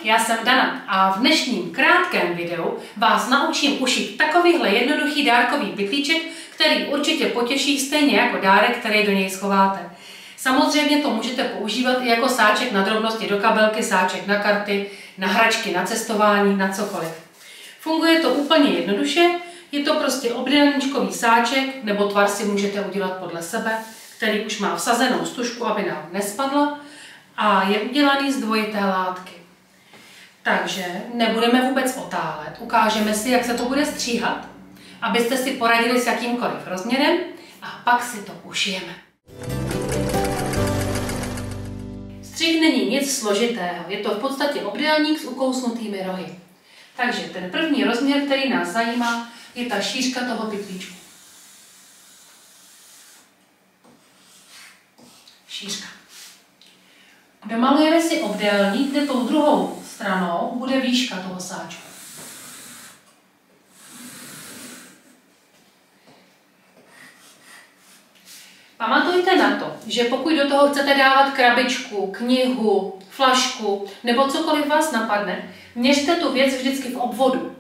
já jsem Dana a v dnešním krátkém videu vás naučím ušít takovýhle jednoduchý dárkový pytlíček, který určitě potěší stejně jako dárek, který do něj schováte. Samozřejmě to můžete používat i jako sáček na drobnosti do kabelky, sáček na karty, na hračky, na cestování, na cokoliv. Funguje to úplně jednoduše, je to prostě obdélníčkový sáček, nebo tvar si můžete udělat podle sebe, který už má vsazenou stužku, aby nám nespadla, a je udělaný z dvojité látky. Takže nebudeme vůbec otálet, ukážeme si, jak se to bude stříhat, abyste si poradili s jakýmkoliv rozměrem a pak si to ušijeme. Střih není nic složitého, je to v podstatě obdélník s ukousnutými rohy. Takže ten první rozměr, který nás zajímá, je ta šířka toho pytlíčku. Šířka. Domalujeme si obdélník, kde tou druhou stranou bude výška toho sáčku. Pamatujte na to, že pokud do toho chcete dávat krabičku, knihu, flašku nebo cokoliv vás napadne, měřte tu věc vždycky v obvodu.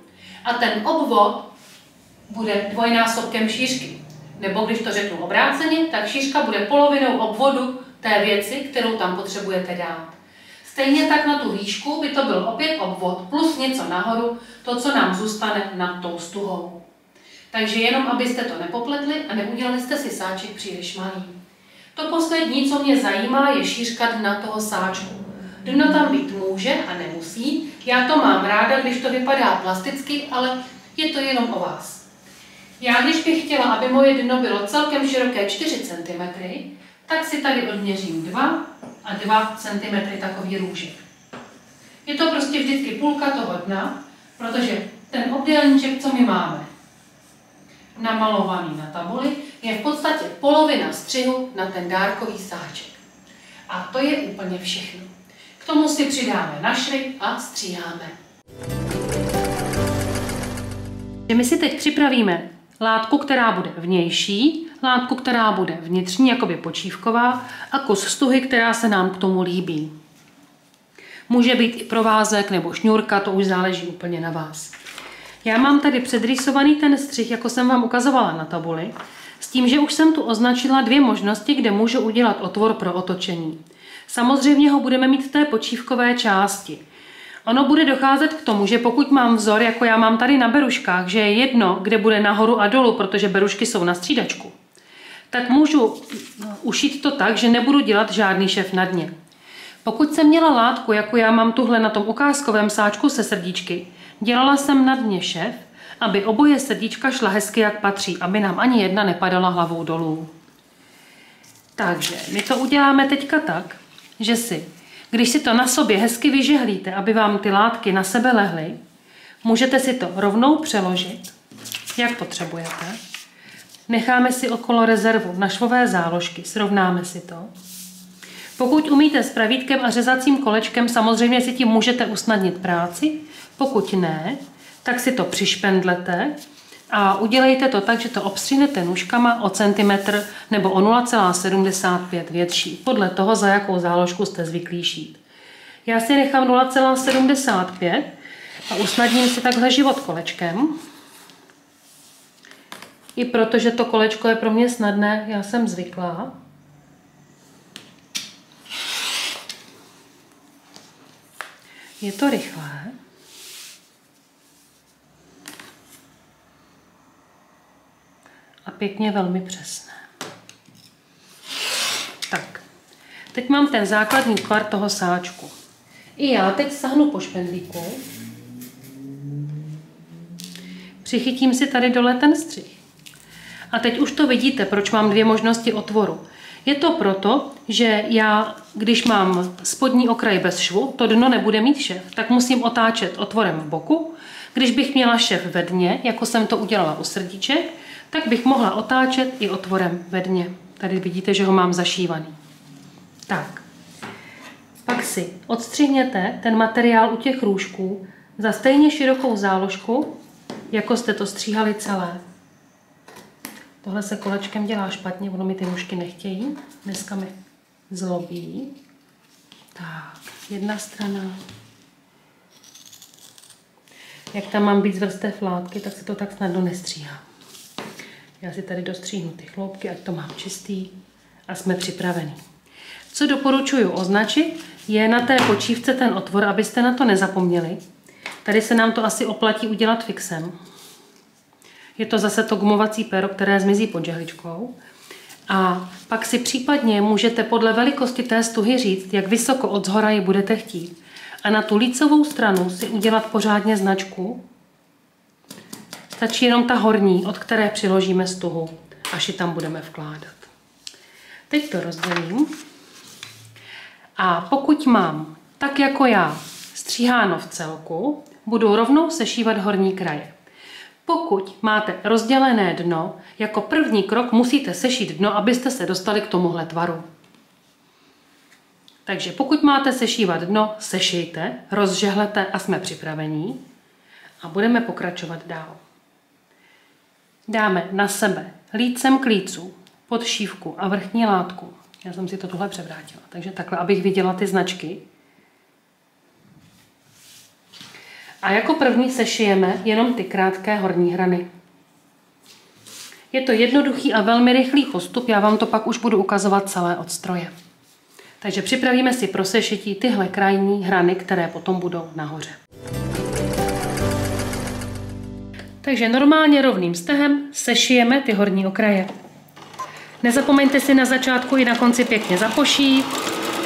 A ten obvod bude dvojnásobkem šířky. Nebo když to řeknu obráceně, tak šířka bude polovinou obvodu té věci, kterou tam potřebujete dát. Stejně tak na tu výšku by to byl opět obvod plus něco nahoru, to, co nám zůstane nad tou stuhou. Takže jenom, abyste to nepopletli a neudělali jste si sáček příliš malý. To poslední, co mě zajímá, je šířka dna toho sáčku. Dno tam být může a nemusí. Já to mám ráda, když to vypadá plasticky, ale je to jenom o vás. Já, když bych chtěla, aby moje dno bylo celkem široké 4 cm, tak si tady odměřím 2 a 2 cm takový růžek. Je to prostě vždycky půlka toho dna, protože ten obdélníček, co my máme namalovaný na tabuli, je v podstatě polovina střihu na ten dárkový sáček. A to je úplně všechno. K tomu si přidáme našry a stříháme. My si teď připravíme látku, která bude vnější, látku, která bude vnitřní, jakoby počívková, a kus stuhy, která se nám k tomu líbí. Může být i provázek nebo šňůrka, to už záleží úplně na vás. Já mám tady předrýsovaný ten střih, jako jsem vám ukazovala na tabuli, s tím, že už jsem tu označila 2 možnosti, kde můžu udělat otvor pro otočení. Samozřejmě ho budeme mít v té počívkové části. Ono bude docházet k tomu, že pokud mám vzor, jako já mám tady na beruškách, že je jedno, kde bude nahoru a dolů, protože berušky jsou na střídačku, tak můžu ušít to tak, že nebudu dělat žádný šev na dně. Pokud jsem měla látku, jako já mám tuhle na tom ukázkovém sáčku se srdíčky, dělala jsem na dně šev, aby oboje srdíčka šla hezky, jak patří, aby nám ani jedna nepadala hlavou dolů. Takže my to uděláme teďka tak, že když si to na sobě hezky vyžehlíte, aby vám ty látky na sebe lehly, můžete si to rovnou přeložit, jak potřebujete. Necháme si okolo rezervu na švové záložky, srovnáme si to. Pokud umíte s pravítkem a řezacím kolečkem, samozřejmě si tím můžete usnadnit práci. Pokud ne, tak si to přišpendlete a udělejte to tak, že to obstřínete nůžkama o centimetr nebo o 0,75 větší, podle toho, za jakou záložku jste zvyklí šít. Já si nechám 0,75 a usnadním si takhle život kolečkem. I protože to kolečko je pro mě snadné, já jsem zvyklá. Je to rychlé. A pěkně velmi přesné. Tak, teď mám ten základní tvar toho sáčku. I já teď sahnu po špendlíku. Přichytím si tady dole ten střih. A teď už to vidíte, proč mám 2 možnosti otvoru. Je to proto, že já, když mám spodní okraj bez švu, to dno nebude mít šev, tak musím otáčet otvorem v boku. Když bych měla šev ve dně, jako jsem to udělala u srdíček, tak bych mohla otáčet i otvorem ve dně. Tady vidíte, že ho mám zašívaný. Tak. Pak si odstřihněte ten materiál u těch růžků za stejně širokou záložku, jako jste to stříhali celé. Tohle se kolečkem dělá špatně, ono mi ty nůžky nechtějí. Dneska mi zlobí. Tak, jedna strana, jak tam mám víc vrstev látky, tak se to tak snadno nestříhá. Já si tady dostříhnu ty chloupky, ať to mám čistý a jsme připraveni. Co doporučuji označit, je na té počívce ten otvor, abyste na to nezapomněli. Tady se nám to asi oplatí udělat fixem. Je to zase to gumovací péro, které zmizí pod žehličkou. A pak si případně můžete podle velikosti té stuhy říct, jak vysoko od zhora ji budete chtít. A na tu lícovou stranu si udělat pořádně značku. Stačí jenom ta horní, od které přiložíme stuhu, až ji tam budeme vkládat. Teď to rozdělím. A pokud mám, tak jako já, stříháno v celku, budu rovnou sešívat horní kraje. Pokud máte rozdělené dno, jako první krok musíte sešít dno, abyste se dostali k tomuhle tvaru. Takže pokud máte sešívat dno, sešijte, rozžehlete a jsme připravení. A budeme pokračovat dál. Dáme na sebe lícem k lícu, podšívku a vrchní látku. Já jsem si to tuhle převrátila, takže takhle, abych viděla ty značky. A jako první sešijeme jenom ty krátké horní hrany. Je to jednoduchý a velmi rychlý postup, já vám to pak už budu ukazovat celé od stroje. Takže připravíme si pro sešití tyhle krajní hrany, které potom budou nahoře. Takže normálně rovným stehem sešijeme ty horní okraje. Nezapomeňte si na začátku i na konci pěkně zapošít.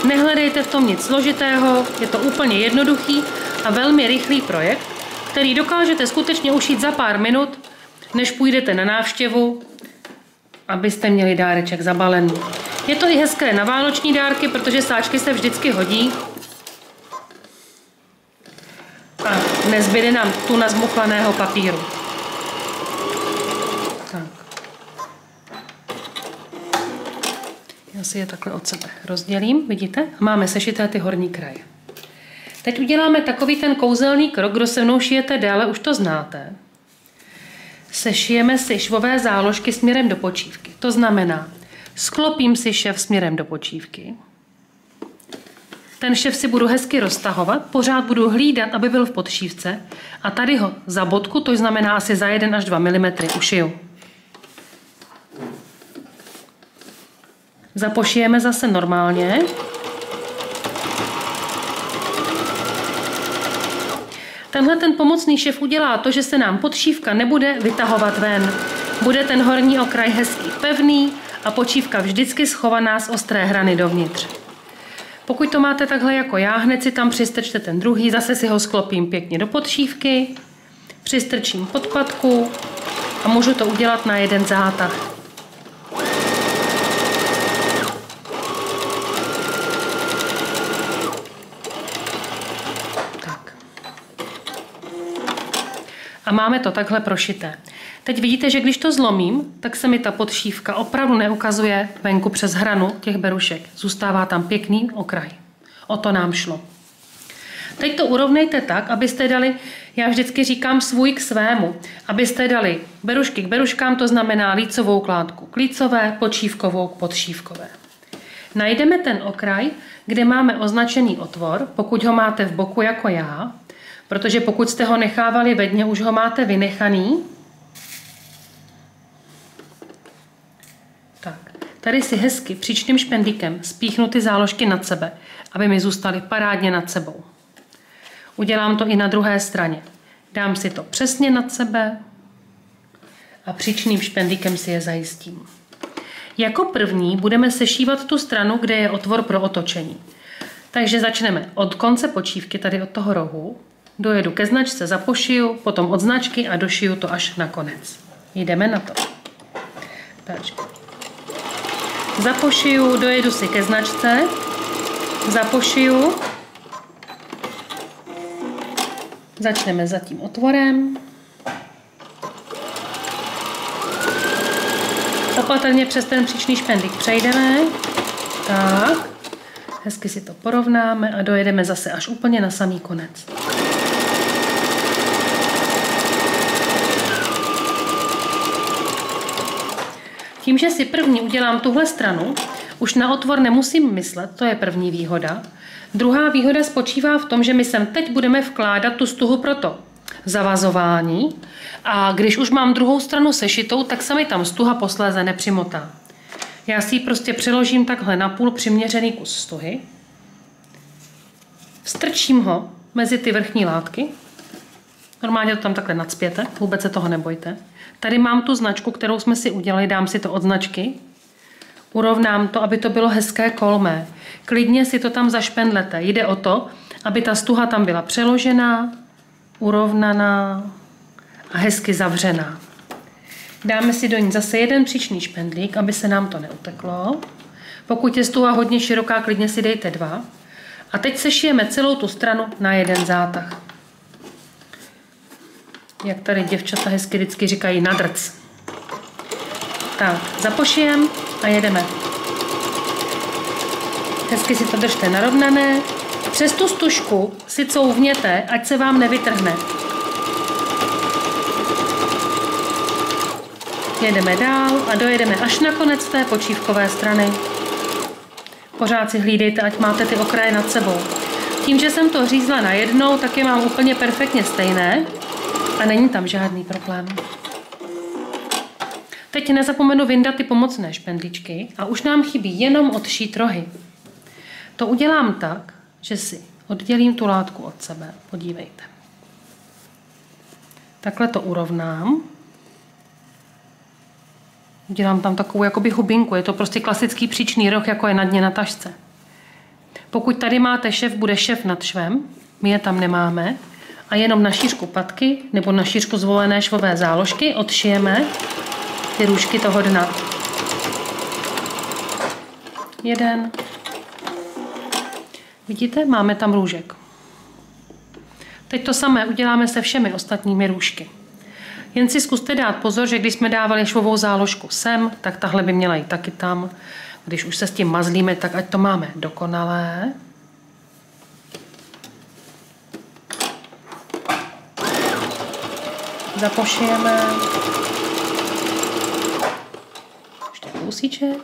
Nehledejte v tom nic složitého, je to úplně jednoduchý a velmi rychlý projekt, který dokážete skutečně ušít za pár minut, než půjdete na návštěvu, abyste měli dáreček zabalený. Je to i hezké na vánoční dárky, protože sáčky se vždycky hodí. A nezbyde nám tuna zmuchlaného papíru. Tak. Já si je takhle od sebe rozdělím, vidíte? Máme sešité ty horní kraje. Teď uděláme takový ten kouzelný krok, kdo se mnou šijete déle, už to znáte. Sešijeme si švové záložky směrem do počívky. To znamená, sklopím si šev směrem do počívky. Ten šev si budu hezky roztahovat, pořád budu hlídat, aby byl v podšívce a tady ho za bodku, to znamená asi za 1 až 2 mm, ušiju. Zapošijeme zase normálně. Tenhle ten pomocný šev udělá to, že se nám podšívka nebude vytahovat ven. Bude ten horní okraj hezký, pevný a počívka vždycky schovaná z ostré hrany dovnitř. Pokud to máte takhle jako já, hned si tam přistrčte ten druhý, zase si ho sklopím pěkně do podšívky, přistrčím podpatku a můžu to udělat na jeden zátah. A máme to takhle prošité. Teď vidíte, že když to zlomím, tak se mi ta podšívka opravdu neukazuje venku přes hranu těch berušek. Zůstává tam pěkný okraj. O to nám šlo. Teď to urovnejte tak, abyste dali, já vždycky říkám svůj k svému, abyste dali berušky k beruškám, to znamená lícovou klátku k lícové, podšívkovou k podšívkové. Najdeme ten okraj, kde máme označený otvor, pokud ho máte v boku jako já, protože pokud jste ho nechávali ve dně, už ho máte vynechaný. Tak, tady si hezky příčným špendlíkem spíchnu ty záložky nad sebe, aby mi zůstaly parádně nad sebou. Udělám to i na druhé straně. Dám si to přesně nad sebe a příčným špendlíkem si je zajistím. Jako první budeme sešívat tu stranu, kde je otvor pro otočení. Takže začneme od konce počívky, tady od toho rohu. Dojedu ke značce, zapošiju, potom od značky a došiju to až na konec. Jdeme na to. Takže zapošiju, dojedu si ke značce, zapošiju, začneme za tím otvorem, opatrně přes ten příčný špendlík přejdeme, tak, hezky si to porovnáme a dojedeme zase až úplně na samý konec. Tím, že si první udělám tuhle stranu, už na otvor nemusím myslet, to je první výhoda. Druhá výhoda spočívá v tom, že my sem teď budeme vkládat tu stuhu pro to zavazování a když už mám druhou stranu sešitou, tak se mi tam stuha posléze nepřimotá. Já si ji prostě přeložím takhle na půl přiměřený kus stuhy, strčím ho mezi ty vrchní látky, normálně to tam takhle nacpěte, vůbec se toho nebojte. Tady mám tu značku, kterou jsme si udělali, dám si to od značky, urovnám to, aby to bylo hezké kolmé. Klidně si to tam zašpendlete. Jde o to, aby ta stuha tam byla přeložená, urovnaná a hezky zavřená. Dáme si do ní zase jeden příčný špendlík, aby se nám to neuteklo. Pokud je stuha hodně široká, klidně si dejte 2. A teď sešijeme celou tu stranu na jeden zátah. Jak tady děvčata hezky vždycky říkají, na drc. Tak, zapošijem a jedeme. Hezky si to držte narovnané. Přes tu stužku si couvněte, ať se vám nevytrhne. Jedeme dál a dojedeme až na konec té počívkové strany. Pořád si hlídejte, ať máte ty okraje nad sebou. Tím, že jsem to řízla najednou, tak je mám úplně perfektně stejné a není tam žádný problém. Teď nezapomenu vyndat ty pomocné špendličky a už nám chybí jenom odšít rohy. To udělám tak, že si oddělím tu látku od sebe. Podívejte. Takhle to urovnám. Udělám tam takovou jakoby hubinku. Je to prostě klasický příčný roh, jako je na dně na tašce. Pokud tady máte šev, bude šev nad švem. My je tam nemáme. A jenom na šířku patky nebo na šířku zvolené švové záložky odšijeme ty růžky toho dna. Jeden. Vidíte? Máme tam růžek. Teď to samé uděláme se všemi ostatními růžky. Jen si zkuste dát pozor, že když jsme dávali švovou záložku sem, tak tahle by měla jít taky tam. Když už se s tím mazlíme, tak ať to máme dokonalé. Zapošijeme. Ještě kousíček.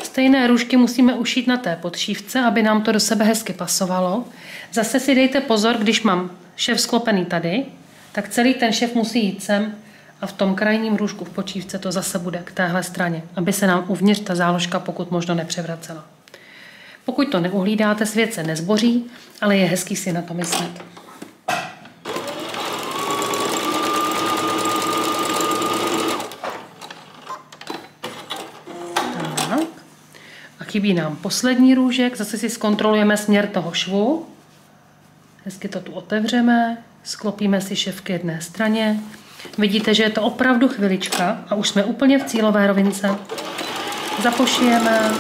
Stejné růžky musíme ušít na té podšívce, aby nám to do sebe hezky pasovalo. Zase si dejte pozor, když mám šev sklopený tady, tak celý ten šev musí jít sem a v tom krajním růžku v počívce to zase bude k téhle straně, aby se nám uvnitř ta záložka pokud možno nepřevracela. Pokud to neuhlídáte, svět se nezboří, ale je hezký si na to myslet. Chybí nám poslední růžek, zase si zkontrolujeme směr toho švu. Hezky to tu otevřeme, sklopíme si šev k jedné straně. Vidíte, že je to opravdu chvilička a už jsme úplně v cílové rovince. Zapošijeme.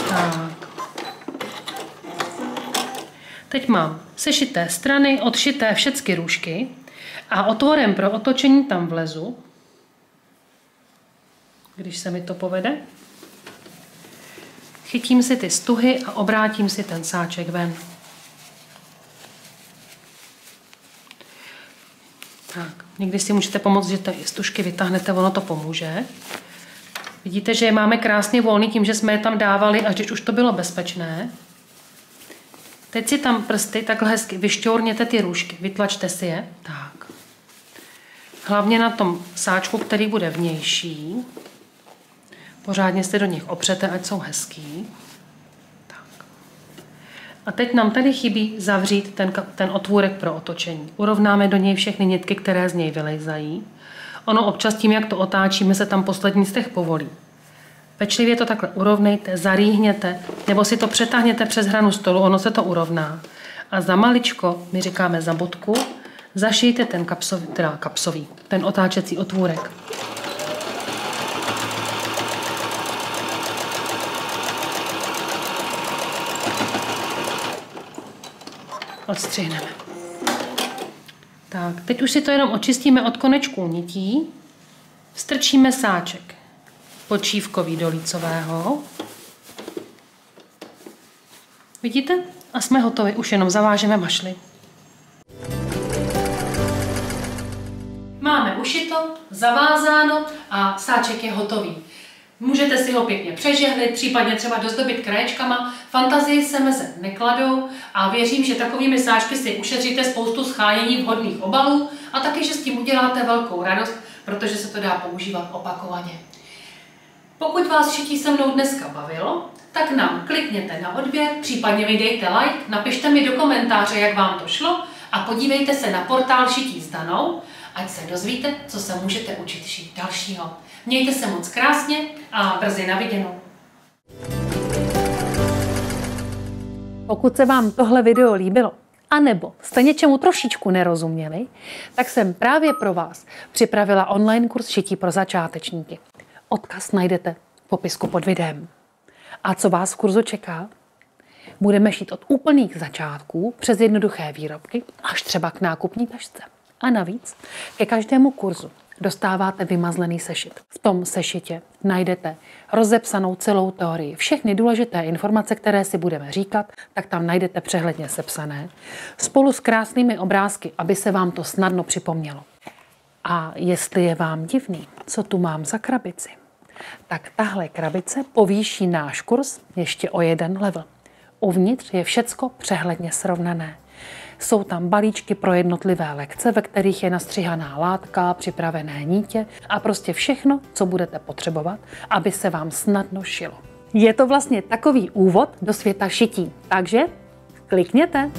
Tak. Teď mám sešité strany, odšité všechny růžky a otvorem pro otočení tam vlezu, když se mi to povede. Chytím si ty stuhy a obrátím si ten sáček ven. Tak, někdy si můžete pomoct, že ty stužky vytáhnete, ono to pomůže. Vidíte, že je máme krásně volný tím, že jsme je tam dávali, až když už to bylo bezpečné. Teď si tam prsty takhle hezky vyšťourněte ty růžky, vytlačte si je. Tak. Hlavně na tom sáčku, který bude vnější. Pořádně se do nich opřete, ať jsou hezký. Tak. A teď nám tady chybí zavřít ten otvůrek pro otočení. Urovnáme do něj všechny nitky, které z něj vylejzají. Ono občas tím, jak to otáčíme, se tam poslední steh povolí. Pečlivě to takhle urovnejte, zarýhněte, nebo si to přetáhněte přes hranu stolu, ono se to urovná. A za maličko, my říkáme za bodku, zašijte ten ten otáčecí otvůrek. Odstřihneme. Tak, teď už si to jenom očistíme od konečků nití. Strčíme sáček počívkový do lícového. Vidíte? A jsme hotovi. Už jenom zavážeme mašly. Máme ušito, zavázáno a sáček je hotový. Můžete si ho pěkně přežehlit, případně třeba dozdobit krajíčkama. Fantazii se meze nekladou a věřím, že takovými sáčky si ušetříte spoustu schánění vhodných obalů a taky, že s tím uděláte velkou radost, protože se to dá používat opakovaně. Pokud vás šití se mnou dneska bavilo, tak nám klikněte na odběr, případně mi dejte like, napište mi do komentáře, jak vám to šlo a podívejte se na portál Šití s Danou, ať se dozvíte, co se můžete učit šít dalšího. Mějte se moc krásně a brzy na viděnou. Pokud se vám tohle video líbilo, anebo jste něčemu trošičku nerozuměli, tak jsem právě pro vás připravila online kurz šití pro začátečníky. Odkaz najdete v popisku pod videem. A co vás v kurzu čeká? Budeme šít od úplných začátků přes jednoduché výrobky až třeba k nákupní tašce. A navíc ke každému kurzu dostáváte vymazlený sešit. V tom sešitě najdete rozepsanou celou teorii. Všechny důležité informace, které si budeme říkat, tak tam najdete přehledně sepsané, spolu s krásnými obrázky, aby se vám to snadno připomnělo. A jestli je vám divný, co tu mám za krabici, tak tahle krabice povýší náš kurz ještě o jeden level. Uvnitř je všecko přehledně srovnané. Jsou tam balíčky pro jednotlivé lekce, ve kterých je nastřihaná látka, připravené nítě a prostě všechno, co budete potřebovat, aby se vám snadno šilo. Je to vlastně takový úvod do světa šití, takže klikněte!